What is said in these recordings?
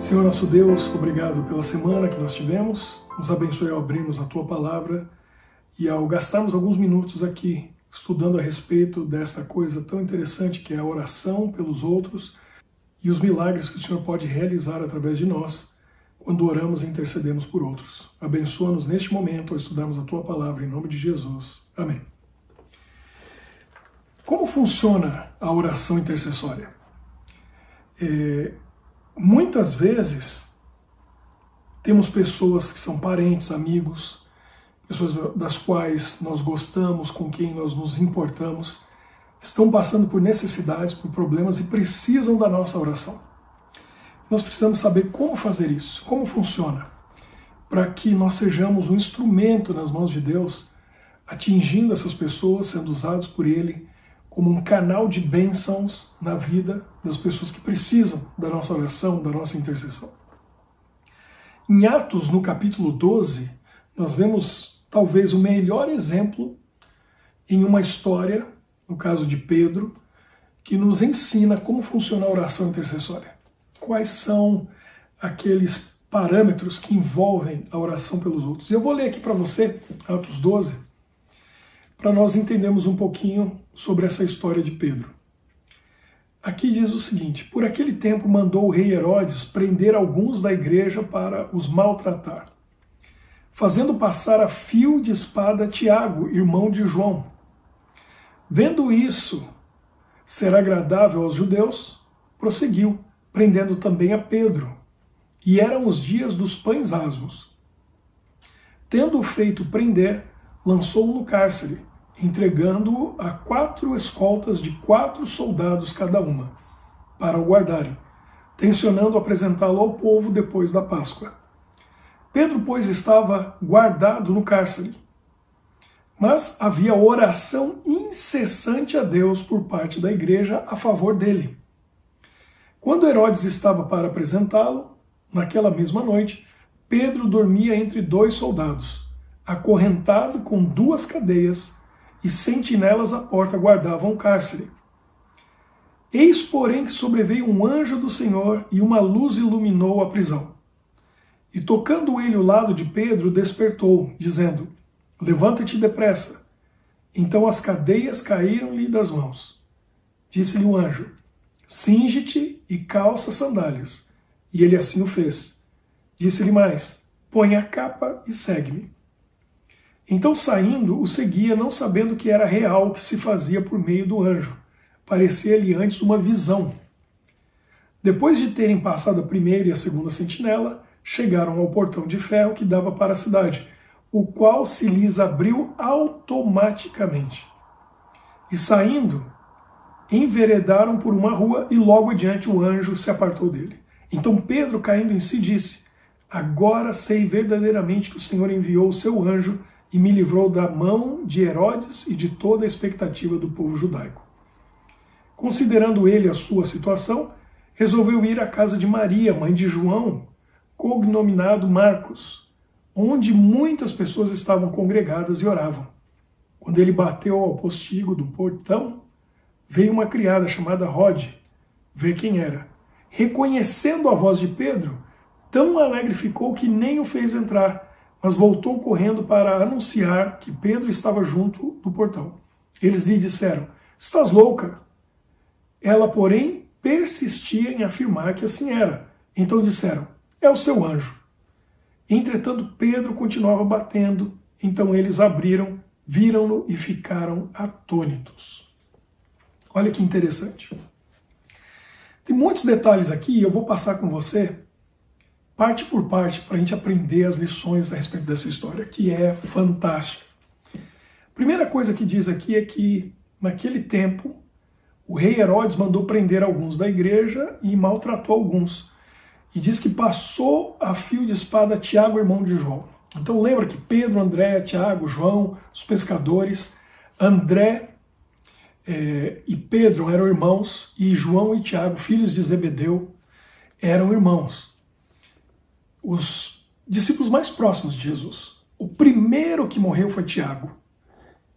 Senhor nosso Deus, obrigado pela semana que nós tivemos. Nos abençoe ao abrirmos a Tua Palavra e ao gastarmos alguns minutos aqui estudando a respeito desta coisa tão interessante que é a oração pelos outros e os milagres que o Senhor pode realizar através de nós quando oramos e intercedemos por outros. Abençoa-nos neste momento ao estudarmos a Tua Palavra em nome de Jesus. Amém. Como funciona a oração intercessória? Muitas vezes temos pessoas que são parentes, amigos, pessoas das quais nós gostamos, com quem nós nos importamos, estão passando por necessidades, por problemas e precisam da nossa oração. Nós precisamos saber como fazer isso, como funciona, para que nós sejamos um instrumento nas mãos de Deus, atingindo essas pessoas, sendo usados por Ele como um canal de bênçãos na vida das pessoas que precisam da nossa oração, da nossa intercessão. Em Atos, no capítulo 12, nós vemos talvez o melhor exemplo em uma história, no caso de Pedro, que nos ensina como funciona a oração intercessória. Quais são aqueles parâmetros que envolvem a oração pelos outros. Eu vou ler aqui para você, Atos 12, para nós entendermos um pouquinho sobre essa história de Pedro. Aqui diz o seguinte: por aquele tempo mandou o rei Herodes prender alguns da igreja para os maltratar, fazendo passar a fio de espada Tiago, irmão de João. Vendo isso ser agradável aos judeus, prosseguiu, prendendo também a Pedro. E eram os dias dos pães asmos. Tendo-o feito prender, lançou-o no cárcere, entregando-o a 4 escoltas de 4 soldados cada uma, para o guardarem, tencionando apresentá-lo ao povo depois da Páscoa. Pedro, pois, estava guardado no cárcere, mas havia oração incessante a Deus por parte da igreja a favor dele. Quando Herodes estava para apresentá-lo, naquela mesma noite, Pedro dormia entre 2 soldados, acorrentado com 2 cadeias, e sentinelas à porta guardavam o cárcere. Eis, porém, que sobreveio um anjo do Senhor, e uma luz iluminou a prisão. E tocando ele o lado de Pedro, despertou, dizendo: levanta-te depressa. Então as cadeias caíram-lhe das mãos. Disse-lhe o anjo: cinge-te e calça sandálias. E ele assim o fez. Disse-lhe mais: põe a capa e segue-me. Então, saindo, o seguia, não sabendo que era real o que se fazia por meio do anjo. Parecia-lhe antes uma visão. Depois de terem passado a primeira e a segunda sentinela, chegaram ao portão de ferro que dava para a cidade, o qual se lhes abriu automaticamente. E saindo, enveredaram por uma rua e logo adiante o anjo se apartou dele. Então Pedro, caindo em si, disse: agora sei verdadeiramente que o Senhor enviou o seu anjo e me livrou da mão de Herodes e de toda a expectativa do povo judaico. Considerando ele a sua situação, resolveu ir à casa de Maria, mãe de João, cognominado Marcos, onde muitas pessoas estavam congregadas e oravam. Quando ele bateu ao postigo do portão, veio uma criada chamada Rode ver quem era. Reconhecendo a voz de Pedro, tão alegre ficou que nem o fez entrar, mas voltou correndo para anunciar que Pedro estava junto do portão. Eles lhe disseram: estás louca? Ela, porém, persistia em afirmar que assim era. Então disseram: é o seu anjo. Entretanto, Pedro continuava batendo. Então eles abriram, viram-no e ficaram atônitos. Olha que interessante. Tem muitos detalhes aqui e eu vou passar com você parte por parte, para a gente aprender as lições a respeito dessa história, que é fantástica. A primeira coisa que diz aqui é que, naquele tempo, o rei Herodes mandou prender alguns da igreja e maltratou alguns. E diz que passou a fio de espada Tiago, irmão de João. Então lembra que Pedro, André, Tiago, João, os pescadores, André e Pedro eram irmãos, e João e Tiago, filhos de Zebedeu, eram irmãos. Os discípulos mais próximos de Jesus. O primeiro que morreu foi Tiago.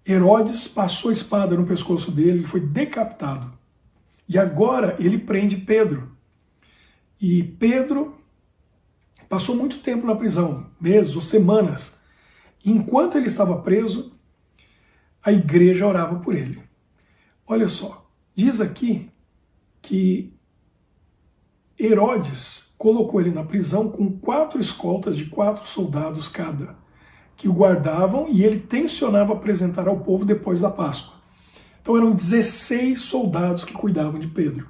Herodes passou a espada no pescoço dele e foi decapitado. E agora ele prende Pedro. E Pedro Passou muito tempo na prisão, meses ou semanas. Enquanto ele estava preso, a igreja orava por ele. Olha só, diz aqui que Herodes colocou ele na prisão com 4 escoltas de 4 soldados cada, que o guardavam, e ele tensionava apresentar ao povo depois da Páscoa. Então eram 16 soldados que cuidavam de Pedro.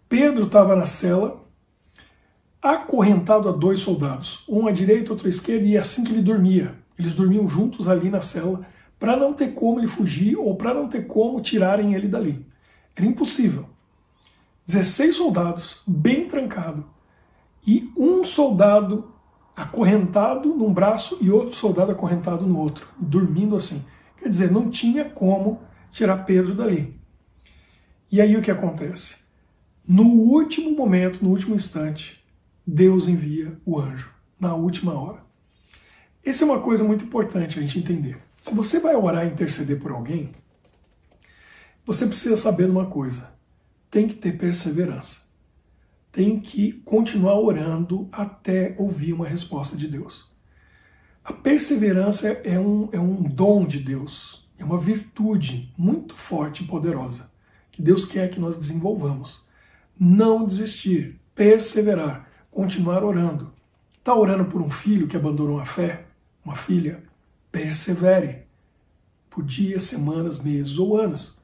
Pedro estava na cela, acorrentado a 2 soldados, um à direita, outro à esquerda, e assim que ele dormia. Eles dormiam juntos ali na cela, para não ter como ele fugir ou para não ter como tirarem ele dali. Era impossível. 16 soldados, bem trancado, e um soldado acorrentado num braço e outro soldado acorrentado no outro, dormindo assim. Quer dizer, não tinha como tirar Pedro dali. E aí o que acontece? No último momento, no último instante, Deus envia o anjo, na última hora. Essa é uma coisa muito importante a gente entender. Se você vai orar e interceder por alguém, você precisa saber de uma coisa. Tem que ter perseverança. Tem que continuar orando até ouvir uma resposta de Deus. A perseverança é um dom de Deus, é uma virtude muito forte e poderosa, que Deus quer que nós desenvolvamos. Não desistir, perseverar, continuar orando. Está orando por um filho que abandonou a fé? Uma filha? Persevere. Por dias, semanas, meses ou anos.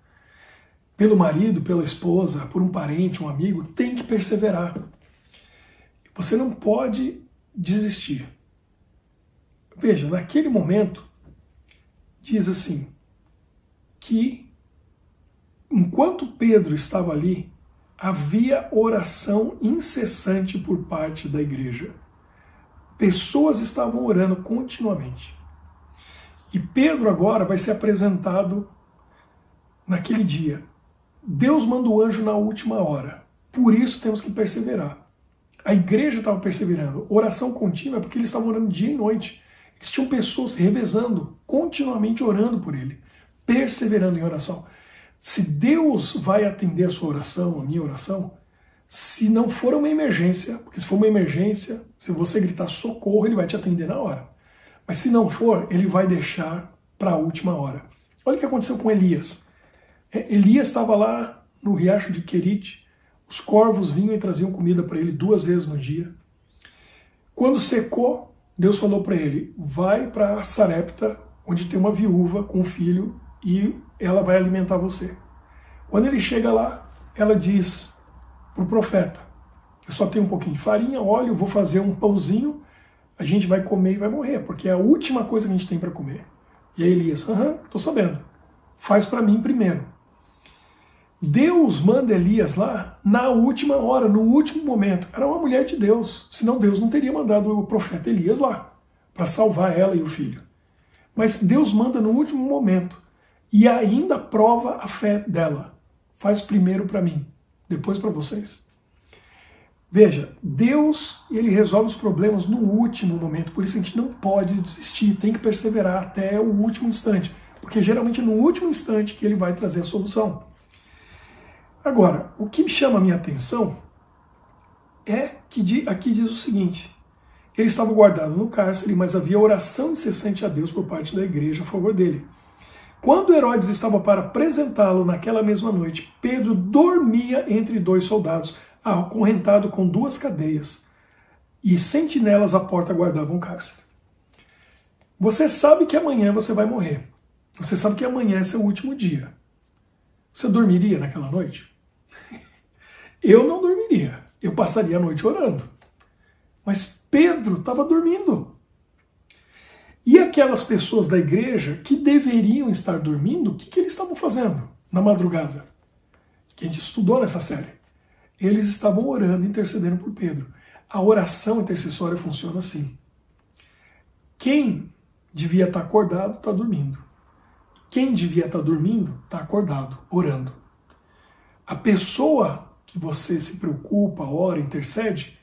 Pelo marido, pela esposa, por um parente, um amigo, tem que perseverar. Você não pode desistir. Veja, naquele momento, diz assim, que enquanto Pedro estava ali, havia oração incessante por parte da igreja. Pessoas estavam orando continuamente. E Pedro agora vai ser apresentado naquele dia. Deus manda o anjo na última hora. Por isso temos que perseverar. A igreja estava perseverando. Oração contínua porque eles estavam orando dia e noite. Eles tinham pessoas revezando, continuamente orando por ele, perseverando em oração. Se Deus vai atender a sua oração, a minha oração, se não for uma emergência, porque se for uma emergência, se você gritar socorro, ele vai te atender na hora. Mas se não for, ele vai deixar para a última hora. Olha o que aconteceu com Elias. Elias estava lá no riacho de Querite, os corvos vinham e traziam comida para ele 2 vezes no dia. Quando secou, Deus falou para ele, vai para Sarepta, onde tem uma viúva com um filho, e ela vai alimentar você. Quando ele chega lá, ela diz para o profeta, eu só tenho um pouquinho de farinha, óleo, vou fazer um pãozinho, a gente vai comer e vai morrer, porque é a última coisa que a gente tem para comer. E aí Elias, estou sabendo, faz para mim primeiro. Deus manda Elias lá na última hora, no último momento. Era uma mulher de Deus, senão Deus não teria mandado o profeta Elias lá para salvar ela e o filho. Mas Deus manda no último momento e ainda prova a fé dela. Faz primeiro para mim, depois para vocês. Veja, Deus, ele resolve os problemas no último momento, por isso a gente não pode desistir, tem que perseverar até o último instante, porque geralmente é no último instante que ele vai trazer a solução. Agora, o que me chama a minha atenção é que aqui diz o seguinte, ele estava guardado no cárcere, mas havia oração incessante a Deus por parte da igreja a favor dele. Quando Herodes estava para apresentá-lo naquela mesma noite, Pedro dormia entre 2 soldados, acorrentado com 2 cadeias, e sentinelas à porta guardavam o cárcere. Você sabe que amanhã você vai morrer. Você sabe que amanhã é seu último dia. Você dormiria naquela noite? Eu não dormiria. Eu passaria a noite orando. Mas Pedro estava dormindo. E aquelas pessoas da igreja que deveriam estar dormindo, o que eles estavam fazendo na madrugada? Que a gente estudou nessa série. Eles estavam orando, intercedendo por Pedro. A oração intercessória funciona assim. Quem devia estar acordado está dormindo. Quem devia estar dormindo está acordado, orando. A pessoa que você se preocupa, ora, intercede,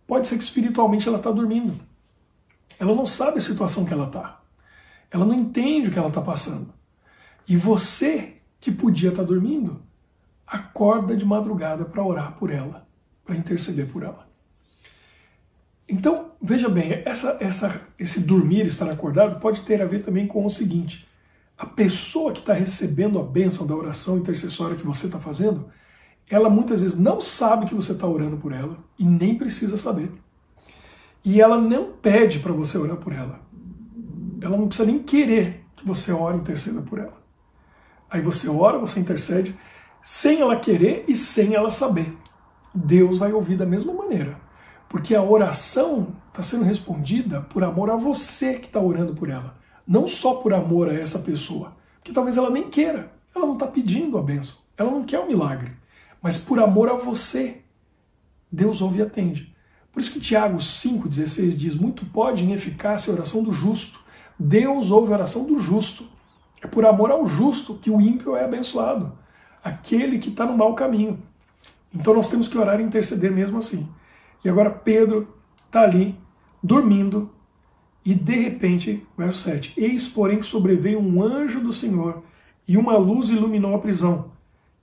pode ser que espiritualmente ela está dormindo. Ela não sabe a situação que ela está. Ela não entende o que ela está passando. E você, que podia estar dormindo, acorda de madrugada para orar por ela, para interceder por ela. Então, veja bem, esse dormir, estar acordado, pode ter a ver também com o seguinte: a pessoa que está recebendo a bênção da oração intercessória que você está fazendo, ela muitas vezes não sabe que você está orando por ela e nem precisa saber. E ela não pede para você orar por ela. Ela não precisa nem querer que você ore e interceda por ela. Aí você ora, você intercede, sem ela querer e sem ela saber. Deus vai ouvir da mesma maneira. Porque a oração está sendo respondida por amor a você que está orando por ela. Não só por amor a essa pessoa. Porque talvez ela nem queira. Ela não está pedindo a bênção. Ela não quer o milagre. Mas por amor a você, Deus ouve e atende. Por isso que Tiago 5,16 diz: muito pode em eficácia a oração do justo. Deus ouve a oração do justo. É por amor ao justo que o ímpio é abençoado. Aquele que está no mau caminho. Então nós temos que orar e interceder mesmo assim. E agora Pedro está ali, dormindo, e de repente, verso 7, eis porém que sobreveio um anjo do Senhor, e uma luz iluminou a prisão.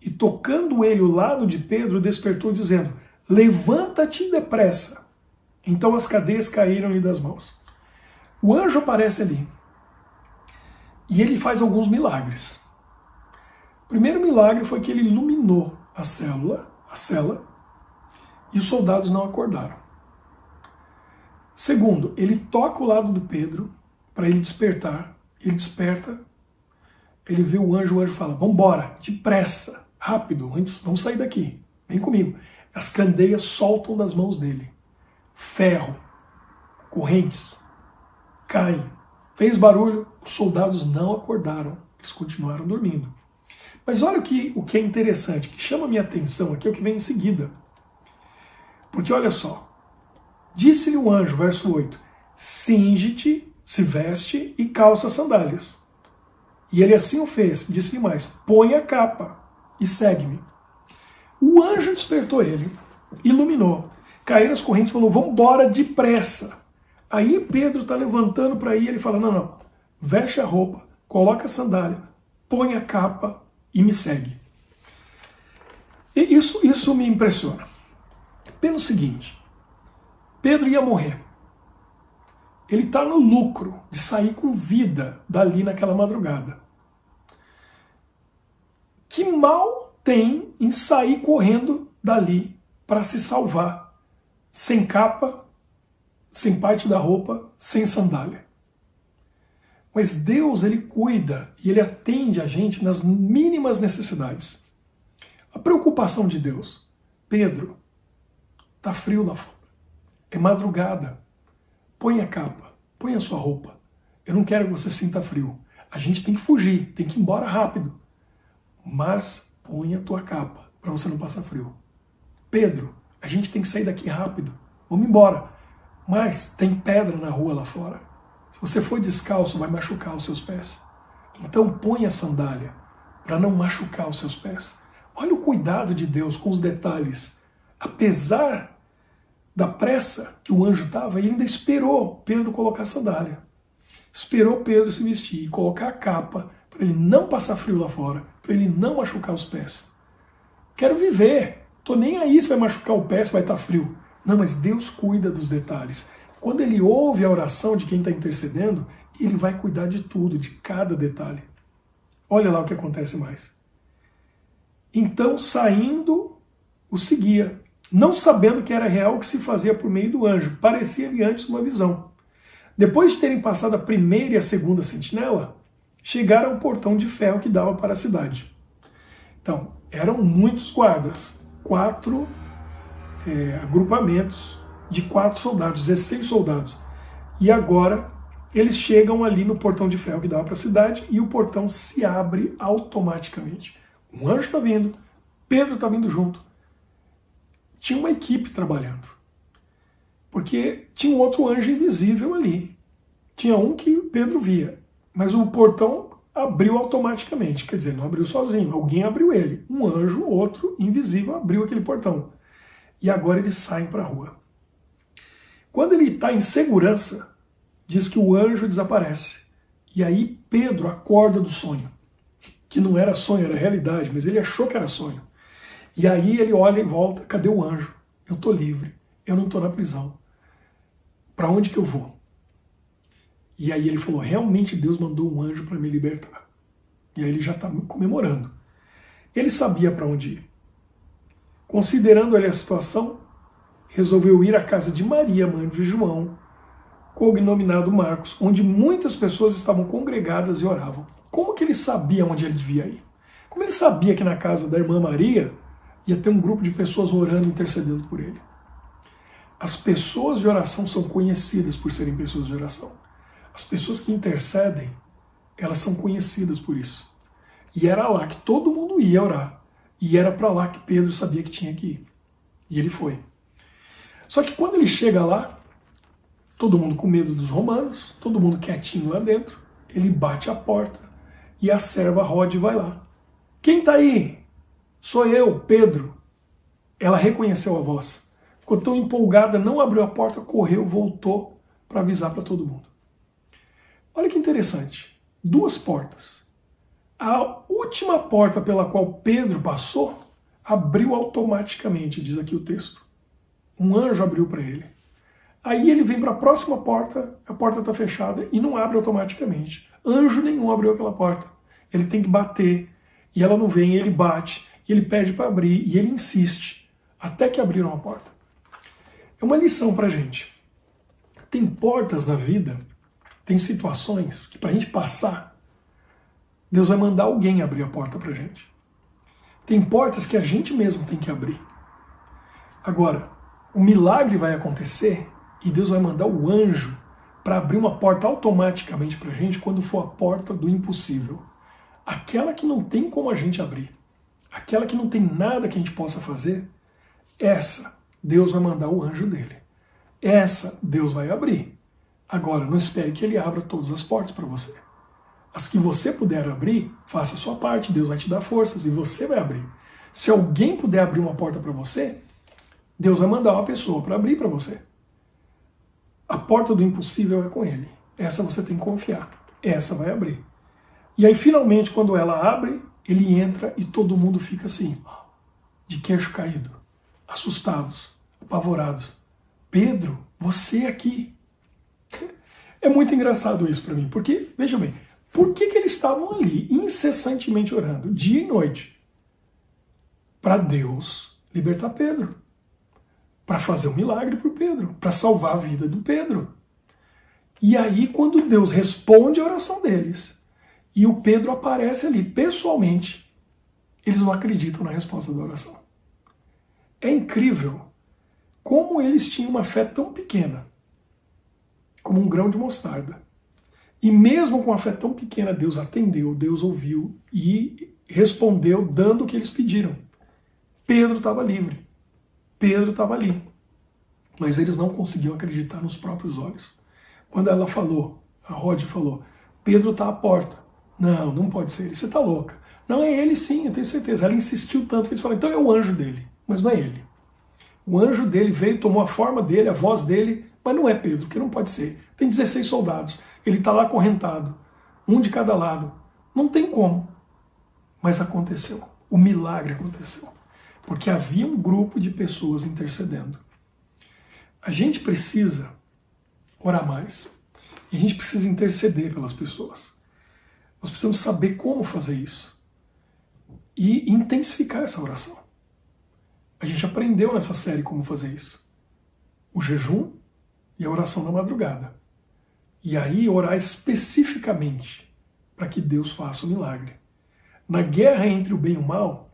E tocando ele o lado de Pedro, despertou dizendo: levanta-te depressa. Então as cadeias caíram-lhe das mãos. O anjo aparece ali, e ele faz alguns milagres. O primeiro milagre foi que ele iluminou a cela, e os soldados não acordaram. Segundo, ele toca o lado do Pedro para ele despertar. Ele desperta, ele vê o anjo fala: vamos embora, depressa, rápido, vamos sair daqui, vem comigo. As candeias soltam das mãos dele. Ferro, correntes, caem. Fez barulho, os soldados não acordaram, eles continuaram dormindo. Mas olha o que é interessante, que chama a minha atenção aqui, é o que vem em seguida. Porque olha só, disse-lhe o anjo, verso 8, cinge-te, se veste e calça as sandálias. E ele assim o fez, disse-lhe mais, põe a capa e segue-me. O anjo despertou ele, iluminou, caíram as correntes e falou: vamos embora depressa. Aí Pedro está levantando para ir, ele fala: não, veste a roupa, coloca a sandália, põe a capa e me segue. E isso me impressiona. Pelo seguinte, Pedro ia morrer. Ele está no lucro de sair com vida dali naquela madrugada. Que mal tem em sair correndo dali para se salvar, sem capa, sem parte da roupa, sem sandália? Mas Deus, ele cuida e ele atende a gente nas mínimas necessidades. A preocupação de Deus: Pedro, tá frio lá fora, é madrugada, põe a capa, põe a sua roupa, eu não quero que você sinta frio, a gente tem que fugir, tem que ir embora rápido, mas põe a tua capa para você não passar frio. Pedro, a gente tem que sair daqui rápido, vamos embora, mas tem pedra na rua lá fora, se você for descalço vai machucar os seus pés, então põe a sandália para não machucar os seus pés. Olha o cuidado de Deus com os detalhes. Apesar da pressa que o anjo estava, ele ainda esperou Pedro colocar a sandália. Esperou Pedro se vestir e colocar a capa para ele não passar frio lá fora, para ele não machucar os pés. Quero viver, tô nem aí se vai machucar o pé, se vai estar frio. Não, mas Deus cuida dos detalhes. Quando ele ouve a oração de quem está intercedendo, ele vai cuidar de tudo, de cada detalhe. Olha lá o que acontece mais. Então, saindo, o seguia, não sabendo que era real o que se fazia por meio do anjo. Parecia-lhe antes uma visão. Depois de terem passado a primeira e a segunda sentinela, chegaram ao portão de ferro que dava para a cidade. Então, eram muitos guardas, 4 agrupamentos de 4 soldados, 16 soldados. E agora eles chegam ali no portão de ferro que dava para a cidade e o portão se abre automaticamente. Um anjo está vindo, Pedro está vindo junto. Tinha uma equipe trabalhando. Porque tinha um outro anjo invisível ali. Tinha um que Pedro via, mas o portão abriu automaticamente. Quer dizer, não abriu sozinho, alguém abriu ele. Um anjo, outro invisível, abriu aquele portão. E agora eles saem para a rua. Quando ele está em segurança, diz que o anjo desaparece. E aí Pedro acorda do sonho. Que não era sonho, era realidade, mas ele achou que era sonho. E aí ele olha e volta: cadê o anjo? Eu estou livre, eu não estou na prisão. para onde que eu vou? E aí ele falou, realmente Deus mandou um anjo para me libertar. E aí ele já está comemorando. Ele sabia para onde ir. Considerando ali a situação, resolveu ir à casa de Maria, mãe de João, cognominado Marcos, onde muitas pessoas estavam congregadas e oravam. Como que ele sabia onde ele devia ir? Como ele sabia que na casa da irmã Maria ia ter um grupo de pessoas orando e intercedendo por ele? As pessoas de oração são conhecidas por serem pessoas de oração. As pessoas que intercedem, elas são conhecidas por isso. E era lá que todo mundo ia orar. E era para lá que Pedro sabia que tinha que ir. E ele foi. Só que quando ele chega lá, todo mundo com medo dos romanos, todo mundo quietinho lá dentro, ele bate a porta e a serva Rode vai lá. Quem está aí? Sou eu, Pedro. Ela reconheceu a voz. Ficou tão empolgada, não abriu a porta, correu, voltou para avisar para todo mundo. Olha que interessante. 2 portas. A última porta pela qual Pedro passou abriu automaticamente, diz aqui o texto. Um anjo abriu para ele. Aí ele vem para a próxima porta, a porta está fechada e não abre automaticamente. Anjo nenhum abriu aquela porta. Ele tem que bater, e ela não vem, ele bate, e ele pede para abrir, e ele insiste, até que abriram a porta. É uma lição para a gente. Tem portas na vida, tem situações que para a gente passar, Deus vai mandar alguém abrir a porta para a gente. Tem portas que a gente mesmo tem que abrir. Agora, o milagre vai acontecer e Deus vai mandar o anjo para abrir uma porta automaticamente para a gente quando for a porta do impossível. Aquela que não tem como a gente abrir. Aquela que não tem nada que a gente possa fazer. Essa, Deus vai mandar o anjo dele. Essa, Deus vai abrir. Agora, não espere que ele abra todas as portas para você. As que você puder abrir, faça a sua parte. Deus vai te dar forças e você vai abrir. Se alguém puder abrir uma porta para você, Deus vai mandar uma pessoa para abrir para você. A porta do impossível é com ele. Essa você tem que confiar. Essa vai abrir. E aí, finalmente, quando ela abre, ele entra e todo mundo fica assim, de queixo caído, assustados, apavorados. Pedro, você aqui. É muito engraçado isso para mim, porque, veja bem, por que eles estavam ali, incessantemente orando, dia e noite? Para Deus libertar Pedro. Para fazer um milagre para o Pedro, para salvar a vida do Pedro. E aí, quando Deus responde a oração deles, e o Pedro aparece ali pessoalmente, eles não acreditam na resposta da oração. É incrível como eles tinham uma fé tão pequena, como um grão de mostarda. E mesmo com a fé tão pequena, Deus atendeu, Deus ouviu e respondeu dando o que eles pediram. Pedro estava livre. Pedro estava ali. Mas eles não conseguiam acreditar nos próprios olhos. Quando ela falou, a Rode falou, Pedro está à porta. Não, não pode ser ele, você está louca. Não, é ele sim, eu tenho certeza. Ela insistiu tanto que eles falaram, então é o anjo dele. Mas não é ele. O anjo dele veio, tomou a forma dele, a voz dele, mas não é Pedro, que não pode ser. Tem 16 soldados, ele está lá acorrentado, um de cada lado. Não tem como. Mas aconteceu. O milagre aconteceu. Porque havia um grupo de pessoas intercedendo. A gente precisa orar mais. E a gente precisa interceder pelas pessoas. Nós precisamos saber como fazer isso. E intensificar essa oração. A gente aprendeu nessa série como fazer isso. O jejum e a oração na madrugada. E aí orar especificamente para que Deus faça o milagre. Na guerra entre o bem e o mal,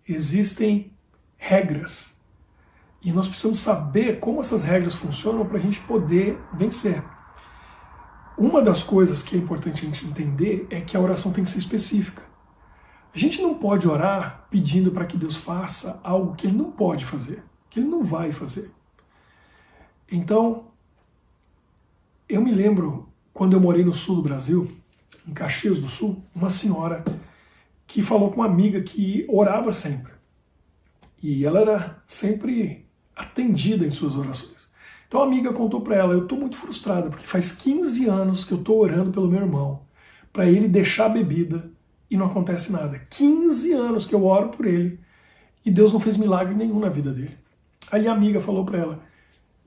existem regras. E nós precisamos saber como essas regras funcionam para a gente poder vencer. Uma das coisas que é importante a gente entender é que a oração tem que ser específica. A gente não pode orar pedindo para que Deus faça algo que Ele não pode fazer, que Ele não vai fazer. Então, eu me lembro, quando eu morei no sul do Brasil, em Caxias do Sul, uma senhora que falou com uma amiga que orava sempre. E ela era sempre atendida em suas orações. Então a amiga contou para ela, eu estou muito frustrada, porque faz 15 anos que eu estou orando pelo meu irmão, para ele deixar a bebida, e não acontece nada. 15 anos que eu oro por ele, e Deus não fez milagre nenhum na vida dele. Aí a amiga falou para ela,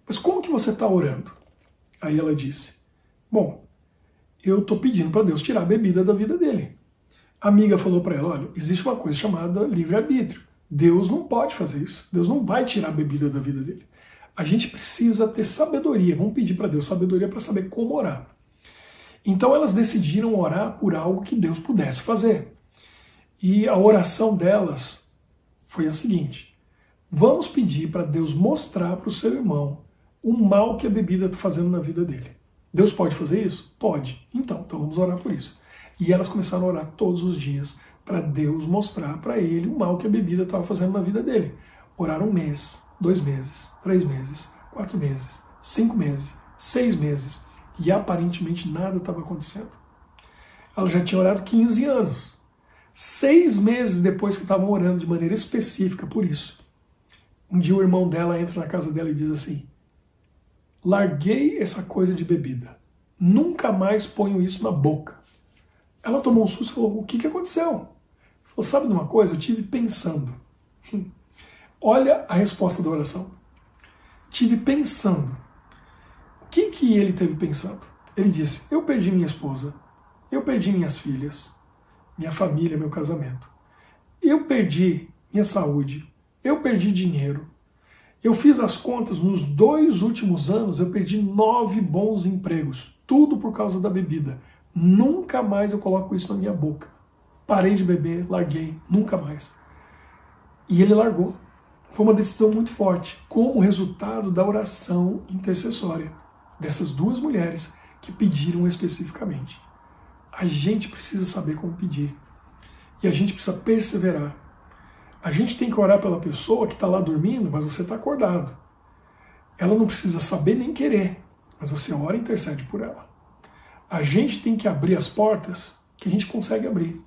mas como que você está orando? Aí ela disse, bom, eu estou pedindo para Deus tirar a bebida da vida dele. A amiga falou para ela, olha, existe uma coisa chamada livre-arbítrio. Deus não pode fazer isso. Deus não vai tirar a bebida da vida dele. A gente precisa ter sabedoria. Vamos pedir para Deus sabedoria para saber como orar. Então elas decidiram orar por algo que Deus pudesse fazer. E a oração delas foi a seguinte: vamos pedir para Deus mostrar para o seu irmão o mal que a bebida está fazendo na vida dele. Deus pode fazer isso? Pode. Então vamos orar por isso. E elas começaram a orar todos os dias para Deus mostrar para ele o mal que a bebida estava fazendo na vida dele. Oraram 1 mês, 2 meses, 3 meses, 4 meses, 5 meses, 6 meses. E aparentemente nada estava acontecendo. Ela já tinha orado 15 anos. 6 meses depois que estavam orando de maneira específica por isso. Um dia o irmão dela entra na casa dela e diz assim: larguei essa coisa de bebida. Nunca mais ponho isso na boca. Ela tomou um susto e falou: o que aconteceu? Falou: sabe de uma coisa? Eu tive pensando. Olha a resposta da oração. Tive pensando. O que ele teve pensando? Ele disse: eu perdi minha esposa, eu perdi minhas filhas, minha família, meu casamento. Eu perdi minha saúde, eu perdi dinheiro. Eu fiz as contas, nos 2 últimos anos eu perdi 9 bons empregos, tudo por causa da bebida. Nunca mais eu coloco isso na minha boca. Parei de beber, larguei, nunca mais. E ele largou. Foi uma decisão muito forte, como resultado da oração intercessória dessas 2 mulheres que pediram especificamente. A gente precisa saber como pedir. E a gente precisa perseverar. A gente tem que orar pela pessoa que está lá dormindo, mas você está acordado. Ela não precisa saber nem querer, mas você ora e intercede por ela. A gente tem que abrir as portas que a gente consegue abrir.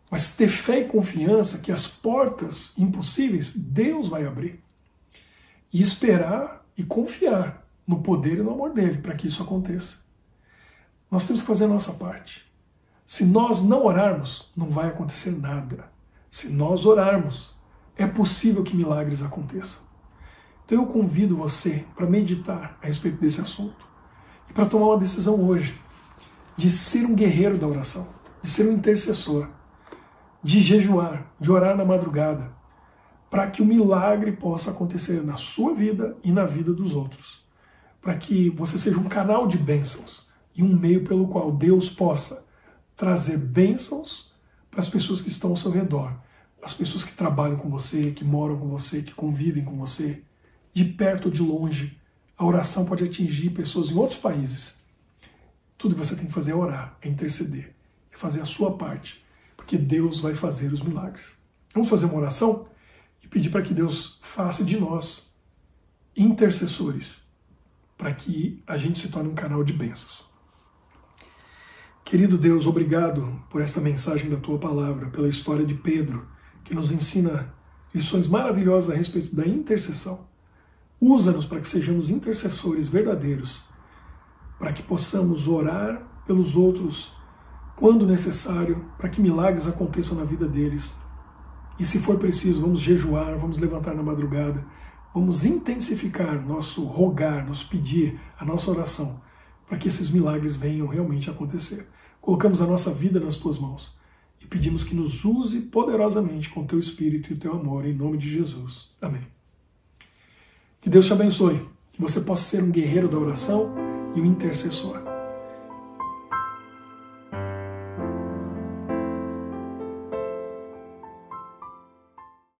Mas ter fé e confiança que as portas impossíveis Deus vai abrir. E esperar e confiar no poder e no amor dele para que isso aconteça. Nós temos que fazer a nossa parte. Se nós não orarmos, não vai acontecer nada. Se nós orarmos, é possível que milagres aconteçam. Então eu convido você para meditar a respeito desse assunto e para tomar uma decisão hoje de ser um guerreiro da oração, de ser um intercessor, de jejuar, de orar na madrugada, para que o milagre possa acontecer na sua vida e na vida dos outros, para que você seja um canal de bênçãos e um meio pelo qual Deus possa trazer bênçãos para as pessoas que estão ao seu redor, as pessoas que trabalham com você, que moram com você, que convivem com você, de perto ou de longe. A oração pode atingir pessoas em outros países. Tudo que você tem que fazer é orar, é interceder, é fazer a sua parte, porque Deus vai fazer os milagres. Vamos fazer uma oração e pedir para que Deus faça de nós intercessores, para que a gente se torne um canal de bênçãos. Querido Deus, obrigado por esta mensagem da Tua Palavra, pela história de Pedro, que nos ensina lições maravilhosas a respeito da intercessão. Usa-nos para que sejamos intercessores verdadeiros, para que possamos orar pelos outros quando necessário, para que milagres aconteçam na vida deles. E se for preciso, vamos jejuar, vamos levantar na madrugada, vamos intensificar nosso rogar, nosso pedir, a nossa oração, para que esses milagres venham realmente acontecer. Colocamos a nossa vida nas Tuas mãos e pedimos que nos use poderosamente com o Teu Espírito e o Teu amor, em nome de Jesus. Amém. Que Deus te abençoe, que você possa ser um guerreiro da oração e um intercessor.